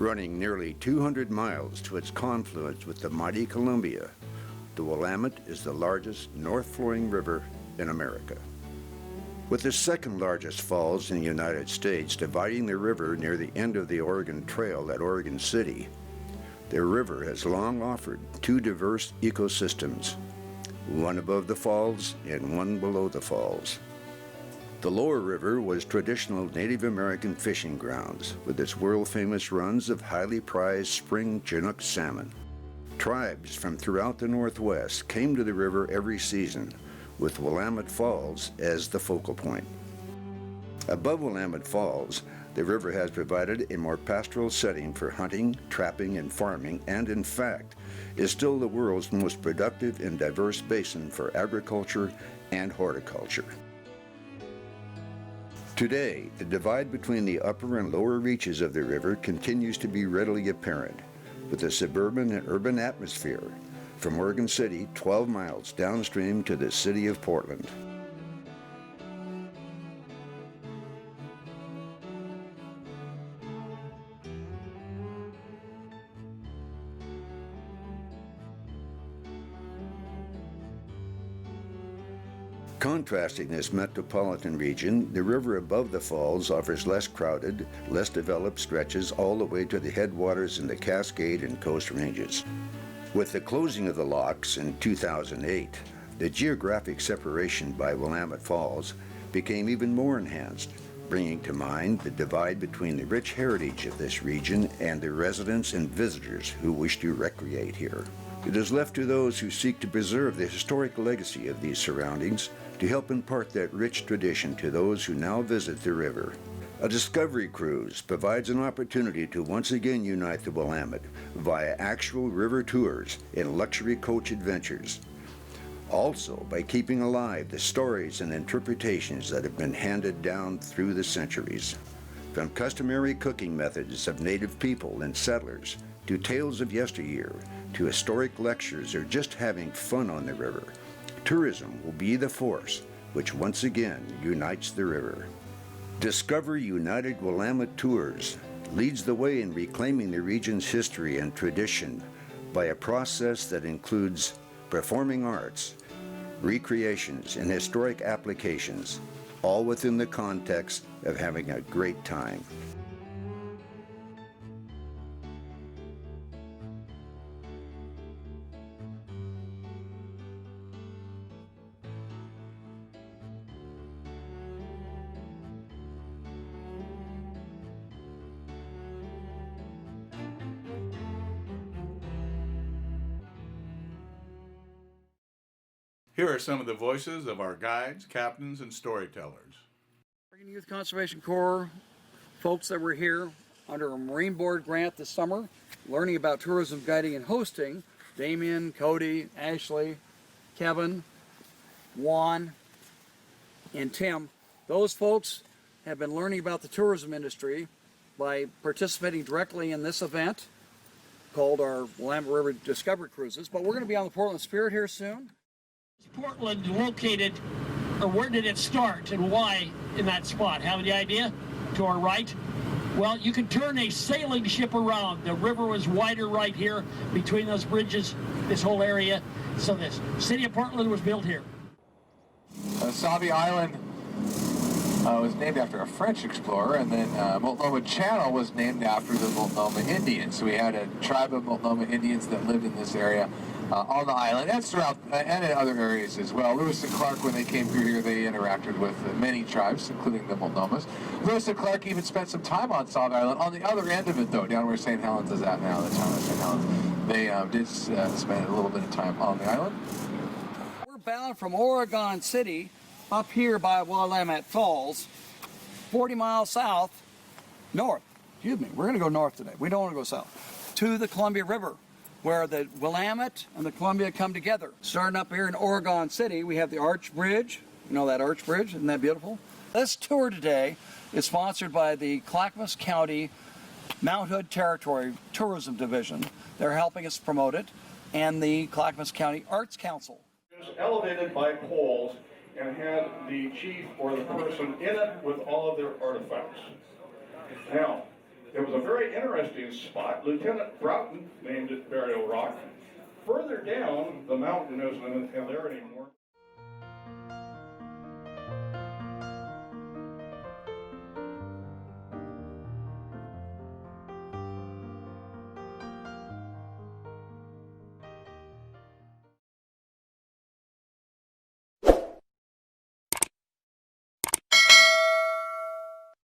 Running nearly 200 miles to its confluence with the mighty Columbia, the Willamette is the largest north-flowing river in America. With the second largest falls in the United States dividing the river near the end of the Oregon Trail at Oregon City, the river has long offered two diverse ecosystems, one above the falls and one below the falls. The lower river was traditional Native American fishing grounds with its world-famous runs of highly prized spring Chinook salmon. Tribes from throughout the Northwest came to the river every season, with Willamette Falls as the focal point. Above Willamette Falls, the river has provided a more pastoral setting for hunting, trapping, and farming, and in fact, is still the world's most productive and diverse basin for agriculture and horticulture. Today, the divide between the upper and lower reaches of the river continues to be readily apparent, with a suburban and urban atmosphere from Oregon City 12 miles downstream to the city of Portland. Contrasting this metropolitan region, the river above the falls offers less crowded, less developed stretches all the way to the headwaters in the Cascade and Coast Ranges. With the closing of the locks in 2008, the geographic separation by Willamette Falls became even more enhanced, bringing to mind the divide between the rich heritage of this region and the residents and visitors who wish to recreate here. It is left to those who seek to preserve the historic legacy of these surroundings to help impart that rich tradition to those who now visit the river. A discovery cruise provides an opportunity to once again unite the Willamette via actual river tours and luxury coach adventures. Also, by keeping alive the stories and interpretations that have been handed down through the centuries. From customary cooking methods of native people and settlers, to tales of yesteryear, to historic lectures or just having fun on the river, tourism will be the force which once again unites the river. Discover United Willamette Tours leads the way in reclaiming the region's history and tradition by a process that includes performing arts, recreations, and historic applications, all within the context of having a great time. Here are some of the voices of our guides, captains, and storytellers. Oregon Youth Conservation Corps folks that were here under a Marine Board grant this summer, learning about tourism guiding and hosting. Damien, Cody, Ashley, Kevin, Juan, and Tim. Those folks have been learning about the tourism industry by participating directly in this event called our Willamette River Discovery Cruises. But we're going to be on the Portland Spirit here soon. Portland located, or where did it start and why in that spot? Have any idea? To our right? Well, you can turn a sailing ship around. The river was wider right here between those bridges, this whole area. So this city of Portland was built here. Sauvie Island was named after a French explorer, and then Multnomah Channel was named after the Multnomah Indians. So we had a tribe of Multnomah Indians that lived in this area on the island, and throughout and in other areas as well. Lewis and Clark, when they came through here, they interacted with many tribes, including the Multnomahs. Lewis and Clark even spent some time on Sauvie Island. On the other end of it, though, down where St. Helens is at now, the town of St. Helens, they did spend a little bit of time on the island. We're bound from Oregon City up here by Willamette Falls, 40 miles north. We're going to go north today. We don't want to go south. To the Columbia River, where the Willamette and the Columbia come together. Starting up here in Oregon City, we have the Arch Bridge. You know that Arch Bridge? Isn't that beautiful? This tour today is sponsored by the Clackamas County Mount Hood Territory Tourism Division. They're helping us promote it, and the Clackamas County Arts Council. It was elevated by poles and had the chief or the person in it with all of their artifacts. Now, It was a very interesting spot. Lieutenant Broughton named it Burial Rock. Further down, the mountain isn't there anymore.